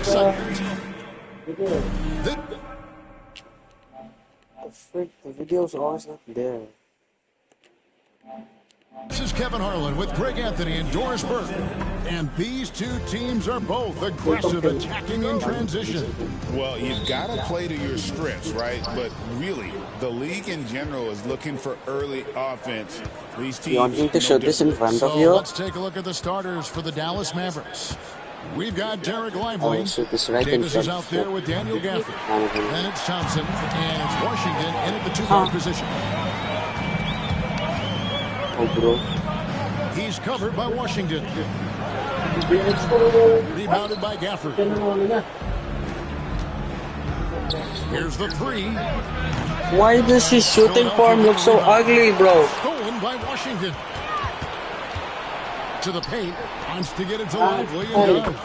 excitement. The video's always not there. This is Kevin Harlan with Greg Anthony and Doris Burke. And these two teams are both aggressive, attacking in transition. Well, you've got to play to your strengths, right? But really, the league in general is looking for early offense. These teams. You want me to show this in front of you? Let's take a look at the starters for the Dallas Mavericks. We've got Derek Lively. Right Davis is out there with Daniel Gafford. Then it's Thompson, and it's Washington in at the two-guard position. He's covered by Washington. Rebounded by Gafford. Here's the three. Why does his shooting form look so ugly, bro? Stolen by Washington. To the paint. Wants to get it to Lively and does.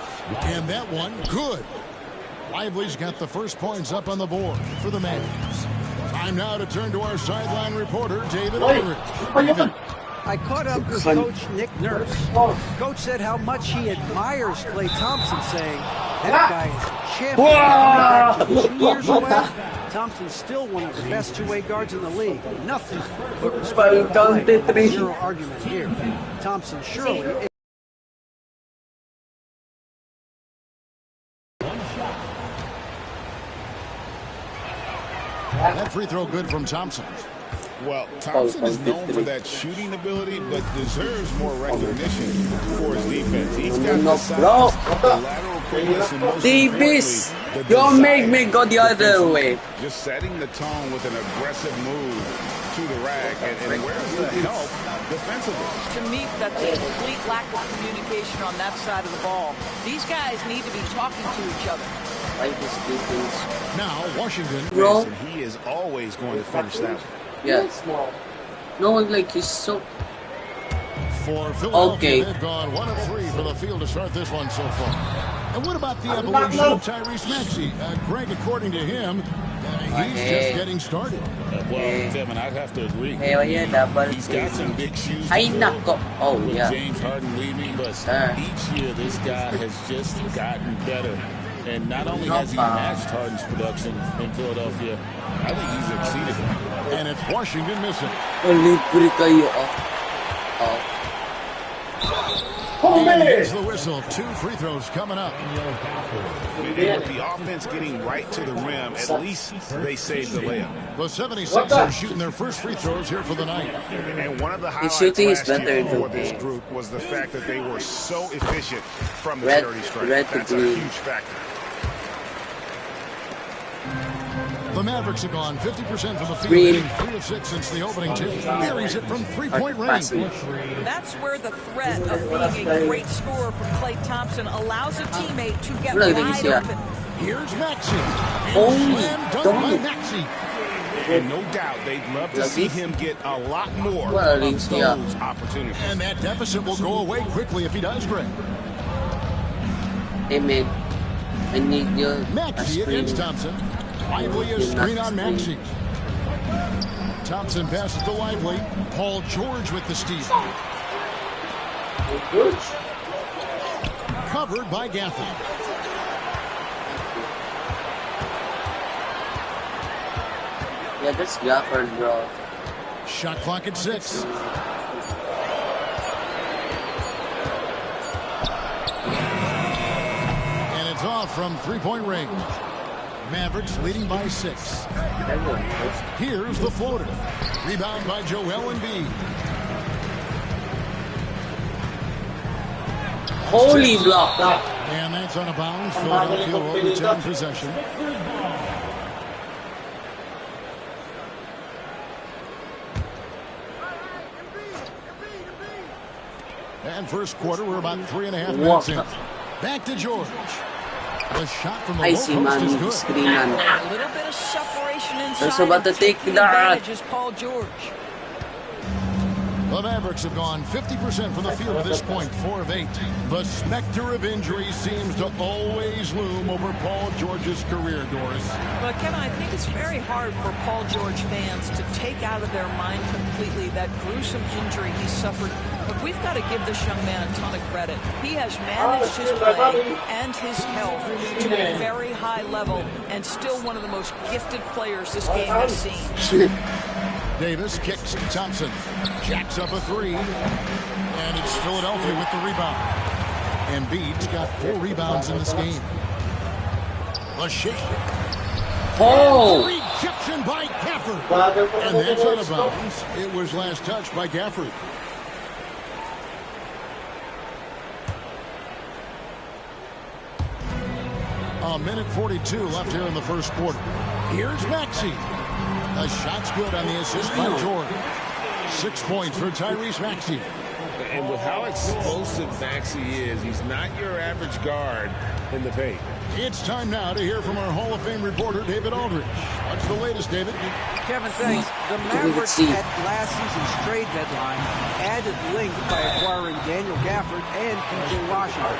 And that one, good. Lively's got the first points up on the board for the Mavs. Time now to turn to our sideline reporter, David Aldridge. I caught up with Coach Nick Nurse. Coach said how much he admires Klay Thompson, saying, that guy is a champion. 2 years away, Thompson's still one of the best two-way guards in the league. Nothing but respect. Zero argument here. Thompson surely... That free throw good from Thompson. Well, Thompson is known for that shooting ability, but deserves more recognition for his defense. He's got the size, the lateral quickness, and most Davis, don't make me go the other way. Just setting the tone with an aggressive move to the rack, and where's the help defensively? To me, that's a complete lack of communication on that side of the ball. These guys need to be talking to each other. Now, Washington. And he is always going to finish that one. Yes. No one like he's so. For Philadelphia, they've gone 1 of 3 for the field to start this one so far. And what about the evolution of Tyrese Maxey? Greg, according to him, he's just getting started. Well, Kevin, I'd have to agree. He's got some big shoes to fill with James Harden leaving, but each year this guy has just gotten better. And not only has he matched Harden's production in Philadelphia, I think he's exceeded him. And it's Washington missing. And here's the whistle. 2 free throws coming up. With the offense getting right to the rim, at least they saved the layup. The 76ers shooting their first free throws here for the night. And one of the highlights last year for this group was the fact that they were so efficient from the charity stripe. That's a huge factor. The Mavericks have gone 50% from the field, hitting 3 of 6 since the opening tip. Buries it from three-point range. That's where the threat of being a great scorer from Klay Thompson allows a teammate to get wide open. Here's Maxey. Slam dunk by Maxey. And no doubt they'd love to see him get a lot more of those opportunities. And that deficit will go away quickly if he does, Greg. Amen. I need your Maxey against Thompson. Lively is screen on Maxey. Thompson passes to Lively. Paul George with the steal. Covered by Gafford. Yeah, that's Gafford, bro. Shot clock at 6. And it's off from three-point range. Mavericks leading by 6. Here's the floater. Rebound by Joel Embiid. Holy block. And that's on a bounce. Philadelphia will retain possession. And first quarter, we're about 3.5 minutes in. Back to George. The shot from the low post is good. A little bit of separation inside. There's about to take the advantage is Paul George. The Mavericks have gone 50% from the field at this point, 4 of 8. The specter of injury seems to always loom over Paul George's career, Doris. But Kevin, I think it's very hard for Paul George fans to take out of their mind completely that gruesome injury he suffered a we've got to give this young man a ton of credit. He has managed his play and his health to a very high level and still one of the most gifted players this game has seen. Davis kicks to Thompson. Jacks up a three. And it's Philadelphia with the rebound. Embiid's got 4 rebounds in this game. The shake. Oh! Rejection by Gafford. And that's out of bounds. It was last touched by Gafford. A minute 42 left here in the first quarter. Here's Maxey. The shot's good on the assist by Jordan. 6 points for Tyrese Maxey. And with how explosive Maxey is, he's not your average guard in the paint. It's time now to hear from our Hall of Fame reporter, David Aldridge. What's the latest, David? Kevin, thanks. The Mavericks at last season's trade deadline added length by acquiring Daniel Gafford and P.J. Washington.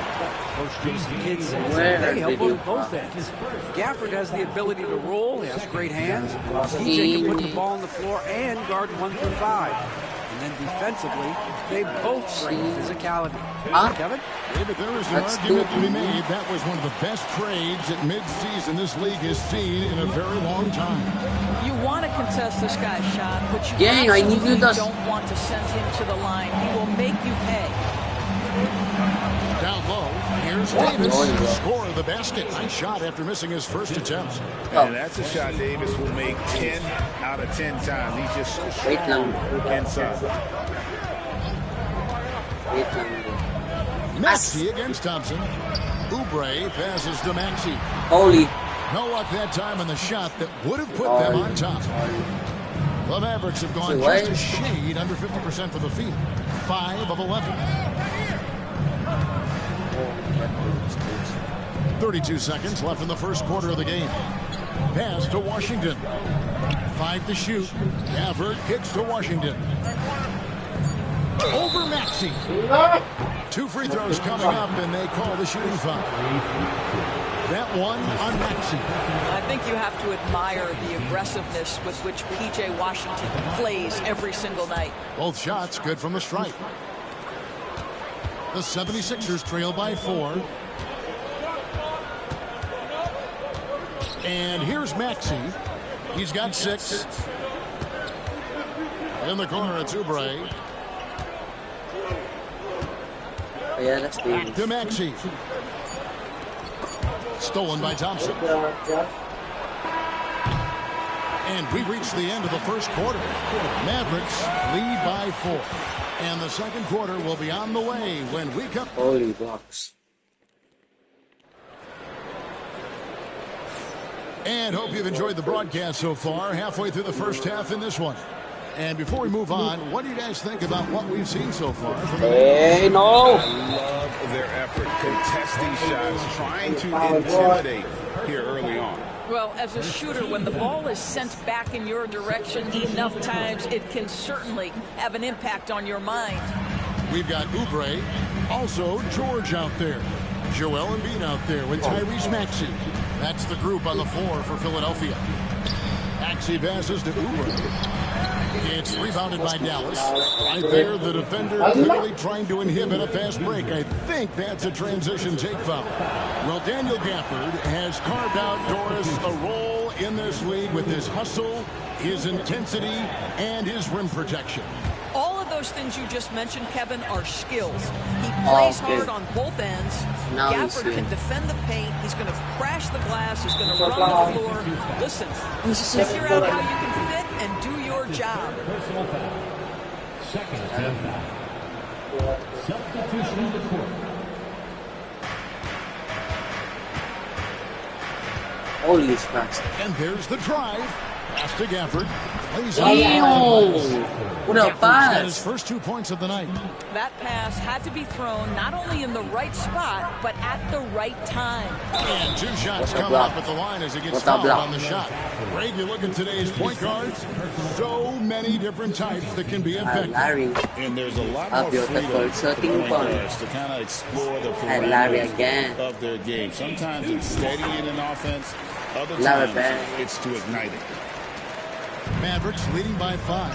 Coach Jason Kidd says they help on both ends. Gafford has the ability to roll, he has great hands. P.J. can put the ball on the floor and guard 1 through 5. And then defensively, they both bring physicality. Kevin? David, there is an argument to be made. That was one of the best trades at midseason this league has seen in a very long time. You want to contest this guy's shot, but you absolutely don't want to send him to the line. He will make you pay. Down low, here's Davis to score the basket. Nice shot after missing his first attempt. And that's a shot Davis will make 10 out of 10 times. He's just so strong inside. Maxey against Thompson. Oubre passes to Maxey. Holy. No luck that time on the shot that would have put them on top. The Mavericks have gone just a shade under 50% for the field. 5 of 11. 32 seconds left in the first quarter of the game. Pass to Washington. 5 to shoot. Gafford kicks to Washington. Over Maxey. 2 free throws coming up, and they call the shooting foul. That one on Maxey. I think you have to admire the aggressiveness with which P.J. Washington plays every single night. Both shots good from the stripe. The 76ers trail by 4. And here's Maxey. He's got 6. In the corner, it's Oubre. Yeah, that's back to Maxey. Stolen by Thompson. And we reach the end of the first quarter. Mavericks lead by 4. And the second quarter will be on the way when we come. Holy blocks. And hope you've enjoyed the broadcast so far. Halfway through the first half in this one. And before we move on, what do you guys think about what we've seen so far? Hey, no. I love their effort contesting shots, trying to intimidate here early on. Well, as a shooter, when the ball is sent back in your direction enough times, it can certainly have an impact on your mind. We've got Oubre, also George out there. Joel Embiid out there with Tyrese Maxey. That's the group on the floor for Philadelphia. Maxey passes to Oubre. It's rebounded by Dallas. Right there, the defender clearly trying to inhibit a fast break. I think that's a transition take foul. Well, Daniel Gafford has carved out, Doris, a role in this league with his hustle, his intensity, and his rim protection. All of those things you just mentioned, Kevin, are skills. He plays hard on both ends. Gafford can defend the paint. He's going to crash the glass. He's going to run the floor. Listen, figure out how you can fit and do your job. Second foul. Substitution in the court. Holy smokes. And there's the drive. Pass to Gafford. What a pass. His first 2 points of the night. That pass had to be thrown not only in the right spot, but at the right time. And 2 shots coming up at the line as he gets fouled on the shot. Greg, you look at today's point guards, so many different types that can be effective. And there's a lot more freedom for point guards to kind of explore the parameters of their game. Sometimes it's steadying an offense. Other times it's to ignite it. Mavericks leading by 5.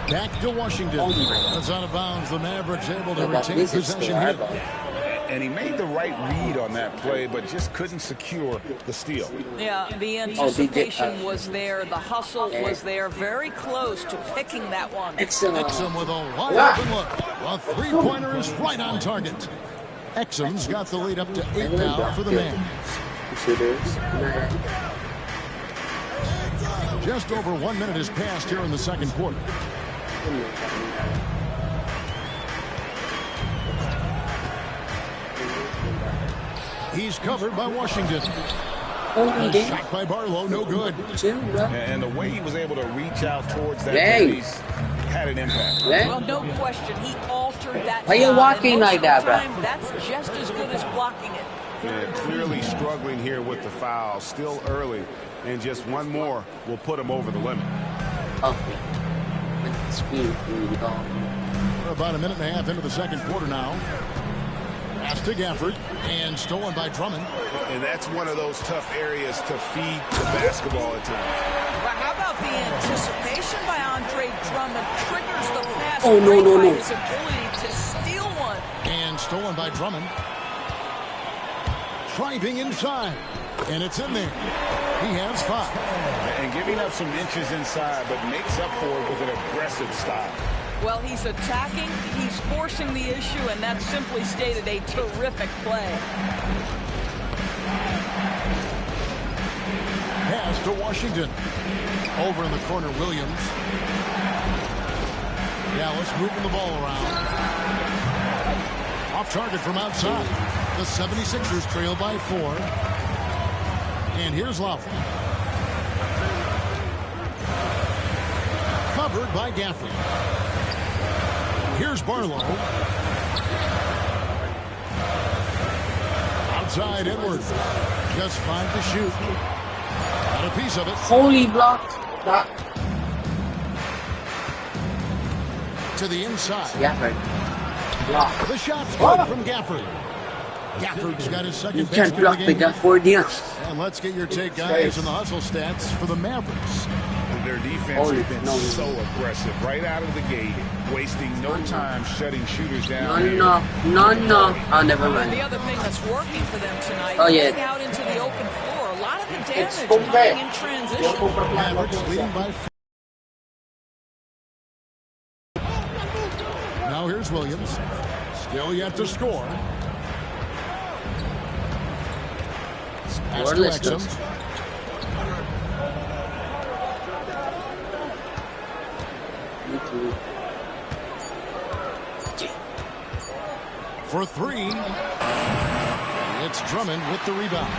Back to Washington. That's out of bounds. The Mavericks able to retain possession here. And he made the right read on that play, but just couldn't secure the steal. Yeah, the anticipation was there. The hustle was there. Very close to picking that one. Edgecombe with a wide open look. A three-pointer is right on target. Edgecombe's got the lead up to 8 now for the Mavs. Just over 1 minute has passed here in the second quarter. He's covered by Washington. A shot by Barlow, no good. And the way he was able to reach out towards that release had an impact. Well, no question. He altered that. Why are you walking like that, bro? That's just as good as blocking it. Yeah, clearly struggling here with the foul. Still early. And just one more will put him over the limit. We're about a minute and a half into the second quarter now. Pass to Gafford, and stolen by Drummond. And that's one of those tough areas to feed the basketball at times. Well, how about the anticipation by Andre Drummond triggers the pass? No. His ability to steal one. And stolen by Drummond. Driving inside, and it's in there. He has 5. And giving up some inches inside, but makes up for it with an aggressive style. Well, he's attacking, he's forcing the issue, and that's simply stated a terrific play. Pass to Washington. Over in the corner, Williams. Dallas moving the ball around. Off target from outside. The 76ers trail by 4. And here's Lowry. Covered by Gafford. Here's Barlow. Outside Edwards. Just 5 to shoot. Got a piece of it. Holy blocked. To the inside. Gafford. Block. The shot's good from Gafford. Gafford's got his second You can't basket block of the the game. Gafford. And let's get your take, guys, on the hustle stats for the Mavericks. Their defense has been so aggressive right out of the gate, wasting no time shutting shooters down. No. Oh, never mind. The other thing that's working for them tonight, getting out into the open floor. A lot of the damage coming in transition. Mavericks leading by 4. Now here's Williams. Still yet to score. Pass to Edgecombe. For 3. It's Drummond with the rebound.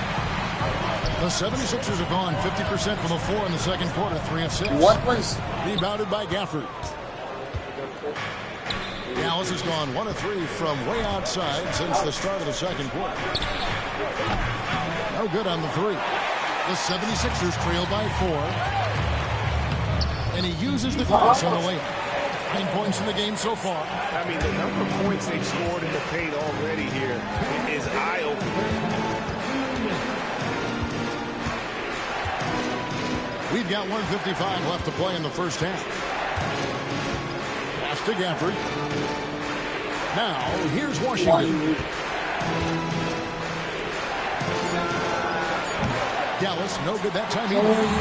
The 76ers have gone 50% from the floor in the second quarter, 3 of 6. What was? Rebounded by Gafford. Dallas has gone 1 of 3 from way outside since the start of the second quarter. No good on the 3. The 76ers trail by 4. And he uses the glass on the layup. 9 points in the game so far. I mean, the number of points they've scored in the paint already here is eye-opening. We've got 1:55 left to play in the first half. Pass to Gafford. Now, here's Washington. Dallas, no good that time.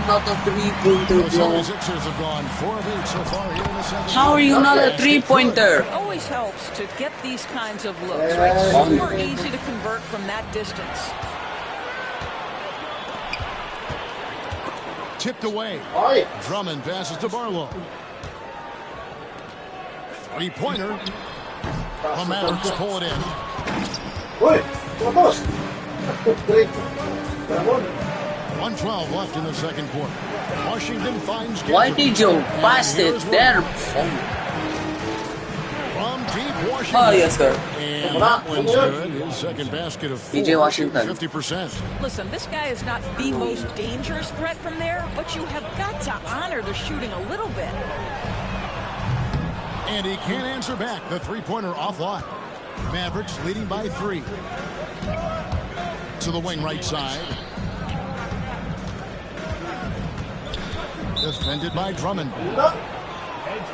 Not a three-pointer, The 76ers have gone 4 of 8 so far here in the second. How are you not a three-pointer? It always helps to get these kinds of looks, right? Super easy to convert from that distance. Tipped away. Drummond passes to Barlow. 3-pointer. The Mavericks pull it in. 1:12 left in the second quarter. Washington finds Gafford. Why did you pass it there? From deep Washington. Oh, yes, sir. And that one's good. His second basket of 4. DJ Washington. 50%. Listen, this guy is not the most dangerous threat from there, but you have got to honor the shooting a little bit. And he can't answer back. The 3-pointer offline. Mavericks leading by 3. To the wing right side. Defended by Drummond.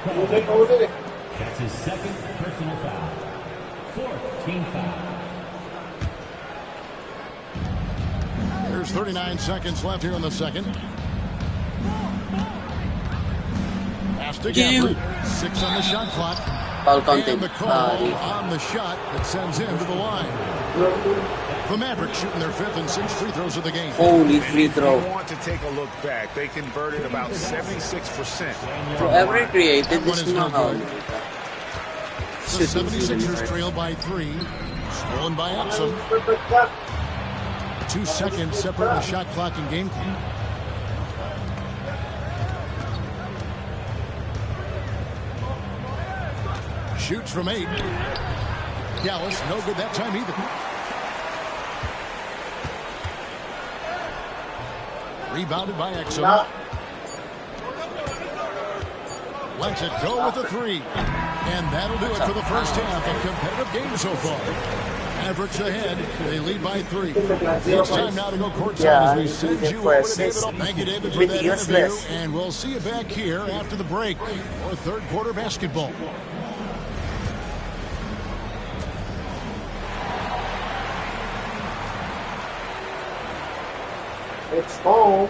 That's his second personal foul. Fourth team foul. There's 39 seconds left here in the second. Pass to Gafford. 6 on the shot clock. And the call on the shot that sends him to the line. The Mavericks shooting their 5th and 6th free throws of the game. Holy free throw. If you want to take a look back, they converted about 76%. Whoever created this know-how. The 76ers trail by 3. Stolen by Edgecombe. 2 seconds separate the shot clock and game clock. Shoots from 8. Dallas, no good that time either. Rebounded by Edgecombe. Lets it go with the 3. And that'll do it for the first half of competitive game so far. Mavericks ahead. They lead by 3. It's time now to go courtside as we send you over to David. Thank you, David, for that interview. And we'll see you back here after the break for third quarter basketball. It's full.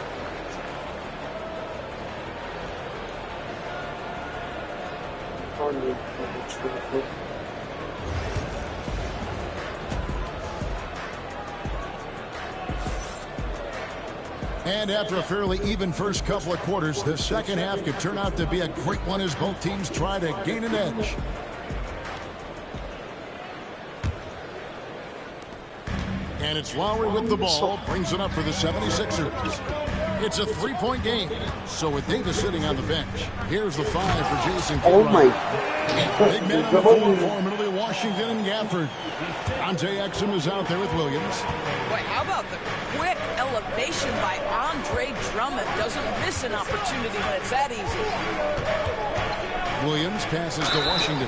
And after a fairly even first couple of quarters, the second half could turn out to be a great one as both teams try to gain an edge. And it's Lowry with the ball, brings it up for the 76ers. It's a 3-point game. So with Davis sitting on the bench, here's the 5 for Jason. Oh my. Big man on the floor for Middle Washington and Gafford. Dante Exum is out there with Williams. Boy, how about the quick elevation by Andre Drummond? Doesn't miss an opportunity when it's that easy. Williams passes to Washington.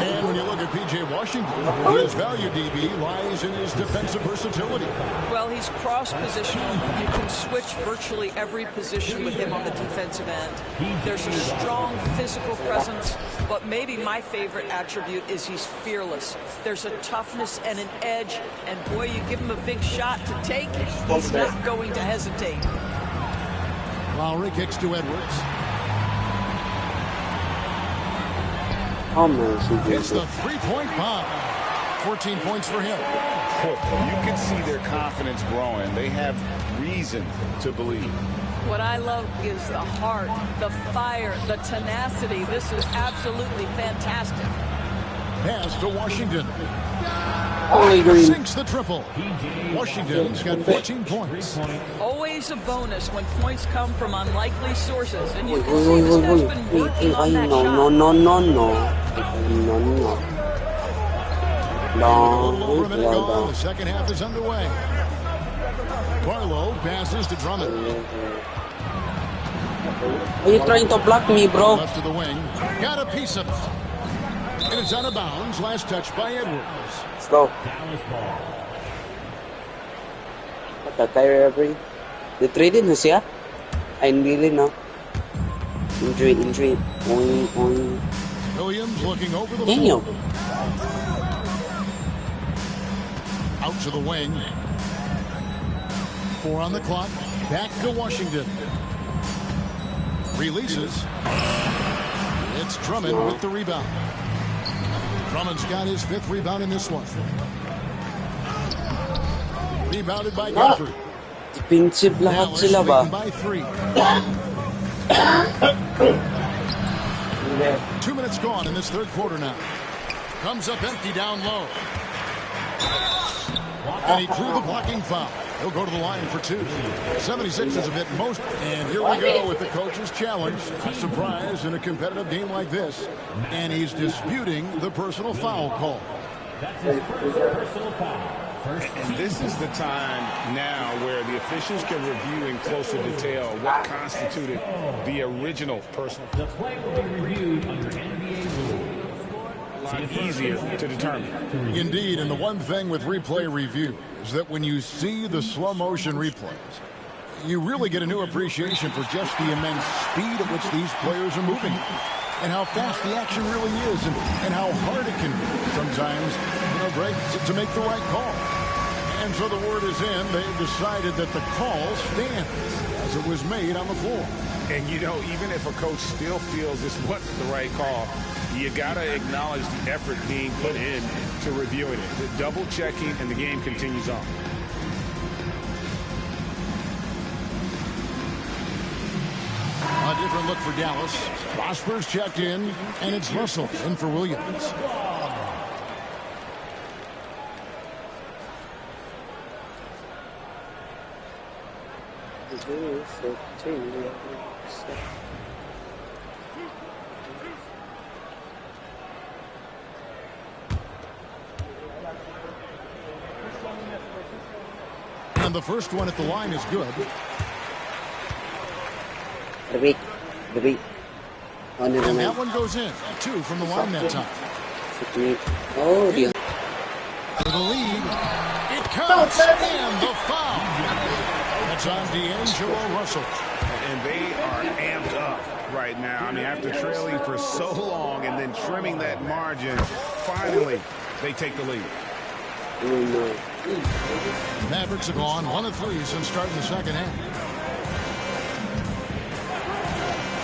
And when you look at P.J. Washington, his value, DB, lies in his defensive versatility. Well, he's cross-positional. You can switch virtually every position with him on the defensive end. There's a strong physical presence, but maybe my favorite attribute is he's fearless. There's a toughness and an edge, and boy, you give him a big shot to take, he's not going to hesitate. Lowry kicks to Edwards. It's the 3-point bomb. 14 points for him. You can see their confidence growing. They have reason to believe. What I love is the heart, the fire, the tenacity. This is absolutely fantastic. Pass to Washington. Holy Sinks the triple. Washington's got 14 points. Always a bonus when points come from unlikely sources. And you can see this guy's been working on that shot. A little over a minute gone. The second half is underway. Barlow passes to Drummond. Are you trying to block me, bro? Left of the wing. Got a piece of it. And it's out of bounds. Last touch by Edwards. Let's go. What the Kyrie Irving? They traded na siya? Ay, hindi rin, no? Injury. Oing. Williams looking over the floor. Out to the wing. 4 on the clock. Back to Washington. Releases. It's Drummond with the rebound. Drummond's got his 5th rebound in this one. Rebounded by Gafford. Defensive lahat sila ba? By 3. 2 minutes gone in this third quarter now. Comes up empty down low. And he drew the blocking foul. He'll go to the line for 2. 76ers have hit most. And here we go with the coach's challenge. A surprise in a competitive game like this. And he's disputing the personal foul call. That's his first personal foul. And this is the time now where the officials can review in closer detail what constituted the original personal. The play will be reviewed under NBA rules. A lot easier to determine. Indeed, and the one thing with replay review is that when you see the slow motion replays, you really get a new appreciation for just the immense speed at which these players are moving. and how fast the action really is and how hard it can be sometimes, Greg, to make the right call. And so the word is in. They've decided that the call stands as it was made on the floor. And, even if a coach still feels this wasn't the right call, you got to acknowledge the effort being put in to reviewing it. The double-checking, and the game continues on. A different look for Dallas. Prosper's checked in, and it's Russell in for Williams. And the first one at the line is good. The beat. And that one goes in. 2 from the line that time. Oh, dear. For the lead, it counts, and the foul. That's on D'Angelo Russell. And they are amped up right now. I mean, after trailing for so long and then trimming that margin, finally they take the lead. Mavericks have gone 1 of 3 since starting the second half.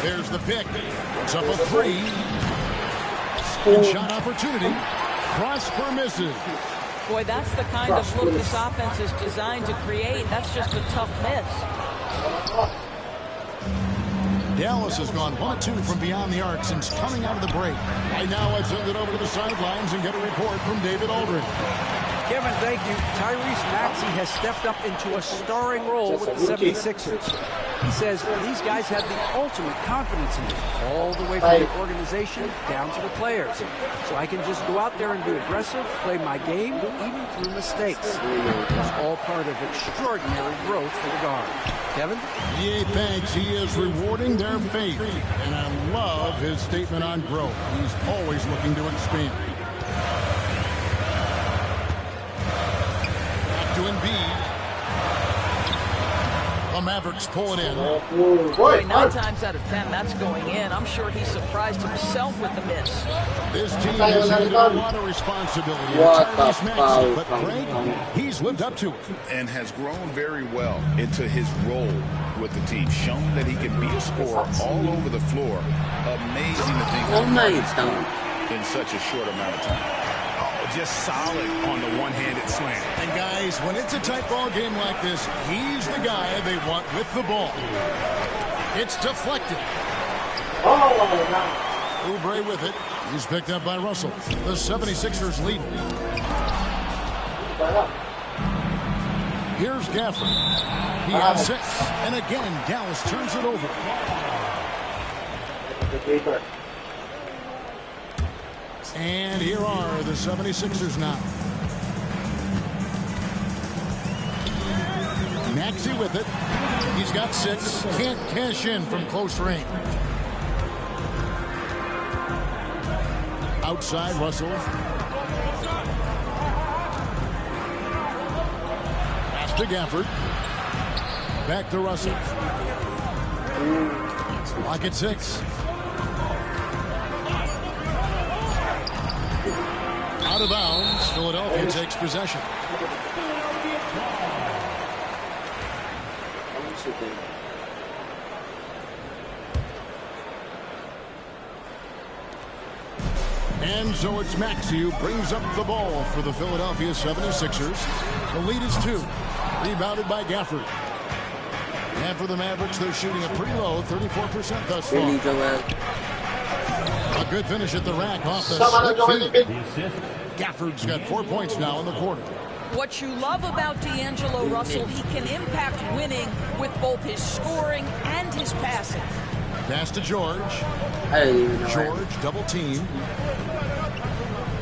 There's the pick. It's up a 3. And shot opportunity. Prosper misses. Boy, that's the kind of look this offense is designed to create. That's just a tough miss. Dallas has gone 1 of 2 from beyond the arc since coming out of the break. Right now, let's send it over to the sidelines and get a report from David Aldridge. Kevin, thank you. Tyrese Maxey has stepped up into a starring role with the 76ers. He says these guys have the ultimate confidence in him, all the way from the organization down to the players. So I can just go out there and be aggressive, play my game, even through mistakes. It's all part of extraordinary growth for the guard. Kevin? Yeah, thanks. He is rewarding their faith. And I love his statement on growth. He's always looking to expand. Back to Embiid. The Mavericks pull it in. Boy, 9 times out of 10, that's going in. I'm sure he surprised himself with the miss. This team is under a lot of responsibility. Tyrese Maxey, but Craig, he's lived up to it. And has grown very well into his role with the team. Shown that he can be a scorer all over the floor. Amazing to think in such a short amount of time. Just solid on the one-handed slam. And guys, when it's a tight ball game like this, he's the guy they want with the ball. It's deflected. Oubre with it. He's picked up by Russell. The 76ers lead. Here's Gafford. He has 6. And again, Dallas turns it over. And here are the 76ers now. Maxey with it. He's got 6. Can't cash in from close range. Outside, Russell. Pass to Gafford. Back to Russell. Clock at 6. Out of bounds. Philadelphia takes possession. And so it's Maxey who brings up the ball for the Philadelphia 76ers. The lead is 2. Rebounded by Gafford. And for the Mavericks, they're shooting a pretty low, 34% thus far. A good finish at the rack off the slip feed. Gafford's got 4 points now in the quarter. What you love about D'Angelo Russell, he can impact winning with both his scoring and his passing. Pass to George. George double team.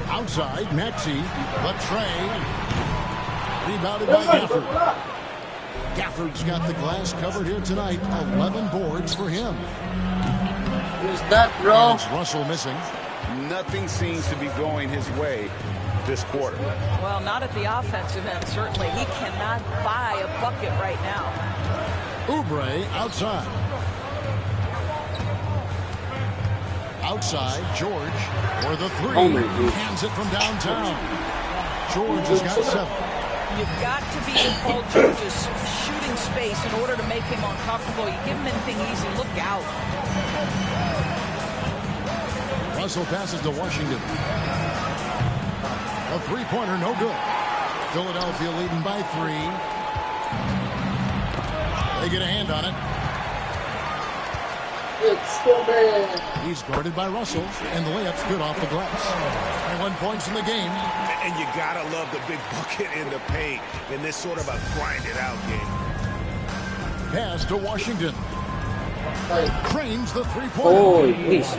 Outside, Maxey. Latray. Rebounded by Gafford. Gafford's got the glass covered here tonight. 11 boards for him. Who's that, bro? And it's Russell missing. Nothing seems to be going his way this quarter. Well, not at the offensive end, certainly. He cannot buy a bucket right now. Outside, George for the three. Hands it from downtown. George has got 7. You've got to be in Paul George's shooting space in order to make him uncomfortable. You give him anything easy, look out. Russell passes to Washington. A three-pointer, no good. Philadelphia leading by 3. They get a hand on it. He's guarded by Russell, and the layup's good off the glass. 21 points in the game. And you gotta love the big bucket in the paint in this sort of a grind-it-out game. Pass to Washington. Cranes the three-pointer. Oh, please.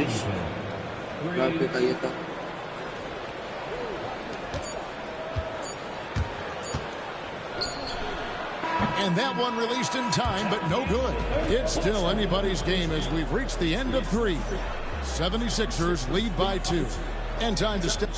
And that one released in time, but no good. It's still anybody's game as we've reached the end of 3. 76ers lead by 2. And time to step.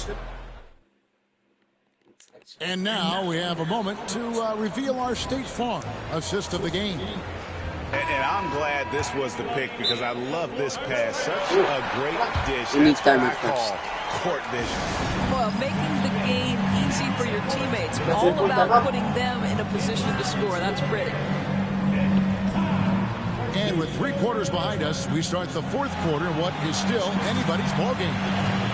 And now we have a moment to reveal our State Farm assist of the game. And I'm glad this was the pick because I love this pass. Such a great dish. That's what I call court vision. Well, making the game easy for your teammates. All about putting them in a position to score. That's pretty. And with 3 quarters behind us, we start the 4th quarter in what is still anybody's ballgame.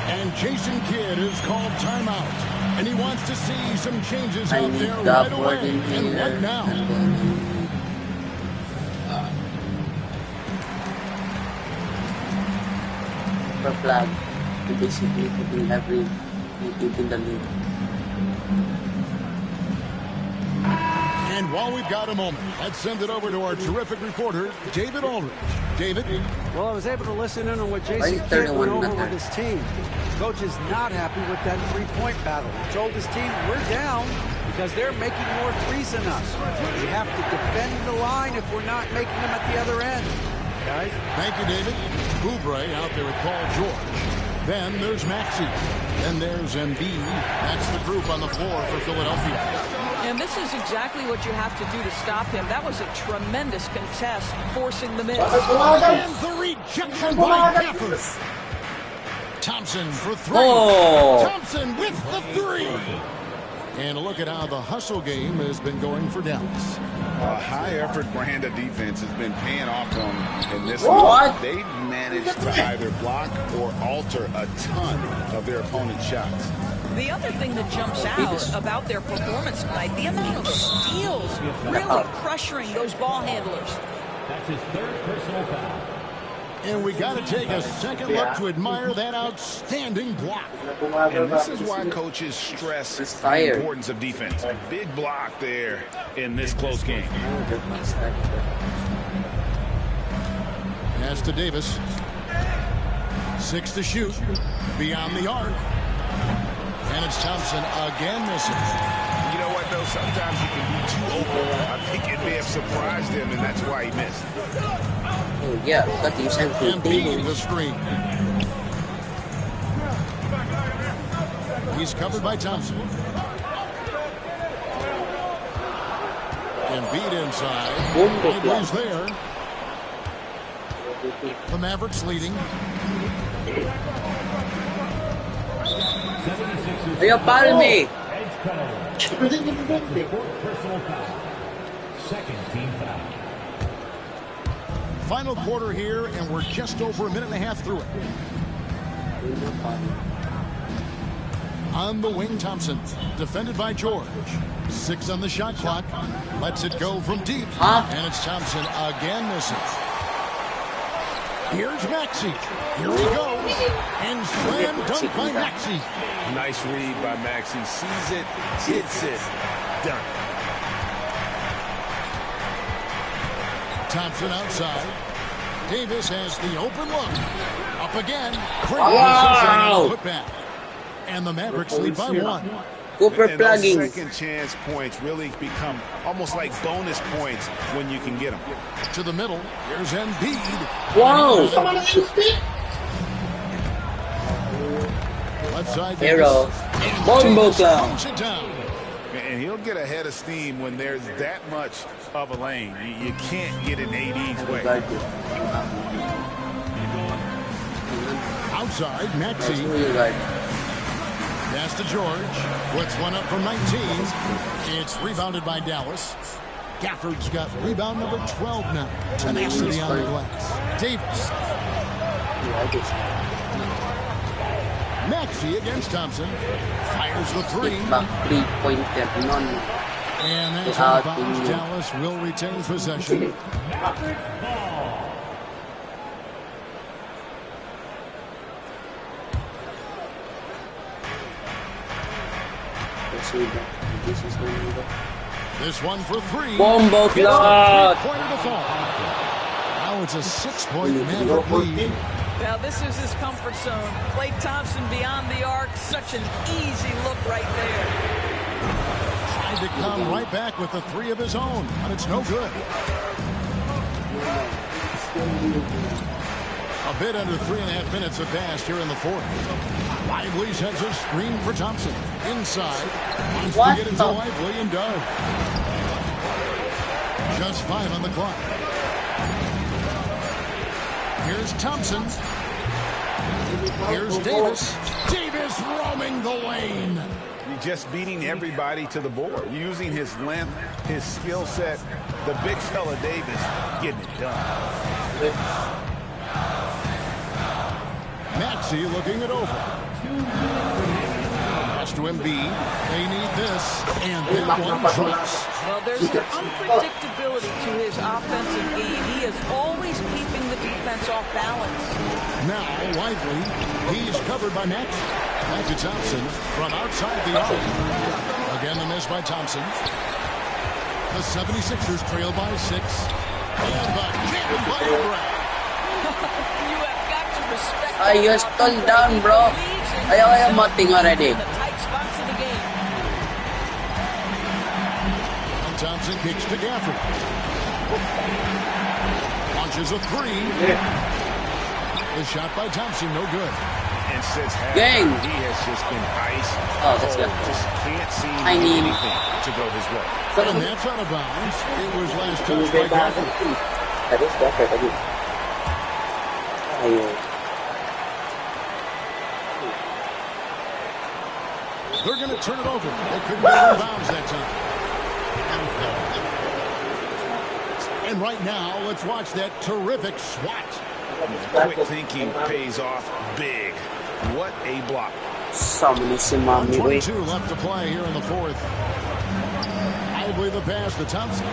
And Jason Kidd is called timeout. And he wants to see some changes out there right away. And what now? For Flagg, basically putting every in the league. And while we've got a moment, let's send it over to our terrific reporter, David Aldridge. David? Well, I was able to listen in on what Jason Kidd went over with his team. Coach is not happy with that three-point battle. He told his team, we're down because they're making more threes than us. We have to defend the line if we're not making them at the other end. Guys? Thank you, David. Oubre out there with Paul George. Then there's Maxey. Then there's Embiid. That's the group on the floor for Philadelphia. And this is exactly what you have to do to stop him. That was a tremendous contest, forcing the miss. And the rejection by Peppers. Thompson for 3. Oh. Thompson with the 3. And a look at how the hustle game has been going for Dallas. A high-effort brand of defense has been paying off on them in this one. They've managed to either block or alter a ton of their opponent's shots. The other thing that jumps out about their performance tonight, the amount of steals, really pressuring those ball handlers. That's his 3rd personal foul. And we got to take a second look to admire that outstanding block. And this is why coaches stress the importance of defense. A big block there in this close game. Pass to Davis. 6 to shoot. Beyond the arc. And it's Thompson again missing. You know what, though? Sometimes you can be too open. I think it may have surprised him, and that's why he missed. Oh, yeah, got the Embiid the screen. He's covered by Thompson. Embiid inside. He's there. The Mavericks leading. Ayaw, pal me. Personal foul. 2nd team foul. Final quarter here, and we're just over a minute and a half through it. On the wing, Thompson, defended by George. 6 on the shot clock. Lets it go from deep. And it's Thompson again missing. Here's Maxey. Here he goes. And slam dunk by Maxey. Nice read by Maxey. Sees it, hits it, done. Thompson outside. Davis has the open look. Up again. Wow. Put back. And the Mavericks lead by 1. Cooper plugging. Second chance points really become almost like bonus points when you can get them. To the middle. Here's Embiid. Wow. Left side. Hero. Bombo Clown. And he'll get ahead of steam when there's that much of a lane. You can't get in AD's way. Outside, Maxey. Pass to George. Puts one up from 19. It's rebounded by Dallas. Gafford's got rebound number 12 now. Tenacity on the glass. Davis. Maxey against Thompson. Fires the three. And that's out of bounds. Dallas will retain possession. This one for three. Bombo clock. Now it's a 6-point Maverick lead. Now this is his comfort zone. Klay Thompson beyond the arc. Such an easy look right there. Tried to come right back with the three of his own, but it's no good. A bit under 3.5 minutes have passed here in the fourth. Lively sends a screen for Thompson. Inside. Wants to get it to Lively and does. Just 5 on the clock. Here's Thompson. Here's Davis. Davis roaming the lane. Just beating everybody to the board. Using his length, his skill set. The big fella Davis getting it done. Maxey looking it over. Pass to Embiid. They need this. And that one drops. Well, there's an unpredictability to his offensive game. He is always keeping the defense off balance. Now, Lively. He's covered by Maxey. Back to Thompson from outside the arc. Again, the miss by Thompson. The 76ers trail by 6. And the jam by O'Brien. You have got to respect. You're still down, bro. Ayaw mating already. And Thompson kicks to Gafford. Launches a three. The shot by Thompson, no good. And since halftime, he has just been ice. Just can't seem anything to go his way. And that's out of bounds. It was last touched by Gafford. They're going to turn it over. They couldn't get in bounds that time. And right now, let's watch that terrific swat. Quick thinking pays off big. What a block. 1:22 left to play here in the fourth. Lively the pass to Thompson.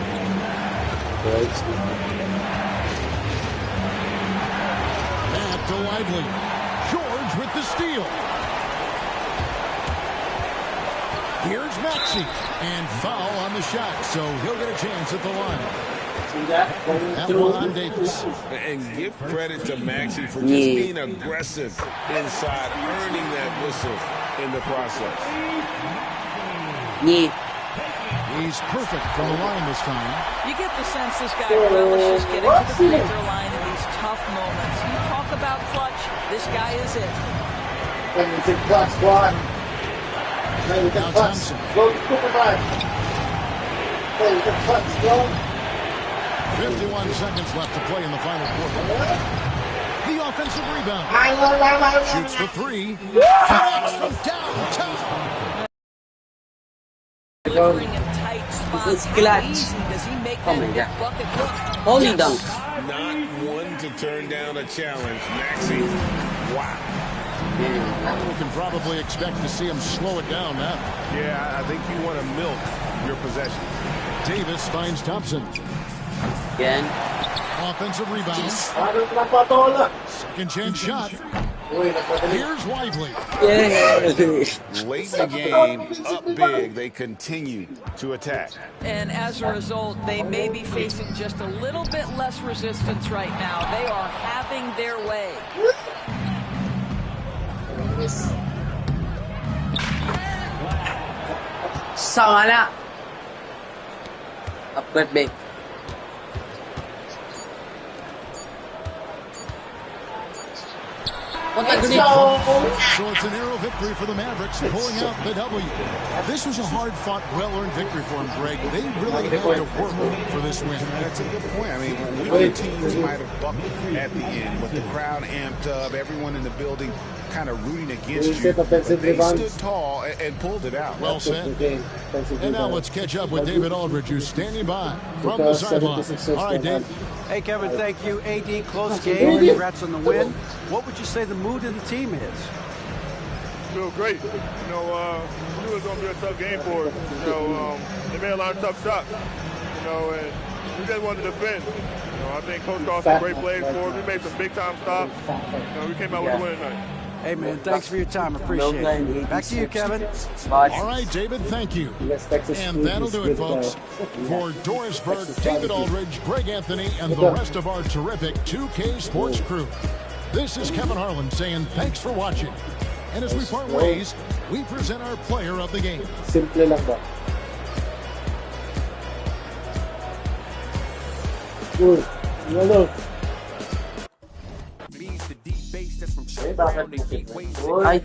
Back to Lively. George with the steal. Here's Maxey. And foul on the shot, so he'll get a chance at the line. That one on Davis. And give credit to Maxey for just being aggressive inside, earning that whistle in the process. He's perfect from the line this time. You get the sense this guy relishes getting to the free throw line in these tough moments. You talk about clutch, this guy is it. Now Thompson. 51 seconds left to play in the final quarter. The offensive rebound. Shoots the three. Connects from downtown. Delivering in tight spots. How easy does he make that big bucket look? Holy dunk. Not one to turn down a challenge. Maxey, wow. We can probably expect to see him slow it down now. Yeah, I think you want to milk your possession. Davis finds Thompson. Again. Offensive rebound. Second chance shot. Here's Lively. Late in the game, up big, they continue to attack. And as a result, they may be facing just a little bit less resistance right now. They are having their way. Sana. Upward big. So it's a narrow victory for the Mavericks, pulling out the W. This was a hard-fought, well-earned victory for them, Greg. They really had to work for this win. That's a good point. I mean, weaker teams might have buckled at the end, with the crowd amped up, everyone in the building kind of rooting against you. But they stood tall and pulled it out. Well said. And now let's catch up with David Aldridge, who's standing by from the sideline. All right, Dave. Hey, Kevin, thank you. AD, close game. Congrats on the win. What would you say the mood of the team is? Feel great. We knew it was going to be a tough game for us. They made a lot of tough shots. And we just wanted to defend. I think Coach called some great plays for us. We made some big-time stops. We came out with a win tonight. Hey, man, thanks for your time. Appreciate it. Back to you, Kevin. All right, David, thank you. And that'll do it, folks. For Doris Burke, David Aldridge, Greg Anthony, and the rest of our terrific 2K Sports crew, this is Kevin Harlan saying thanks for watching. And as we part ways, we present our player of the game. Simple lang ba? Ay.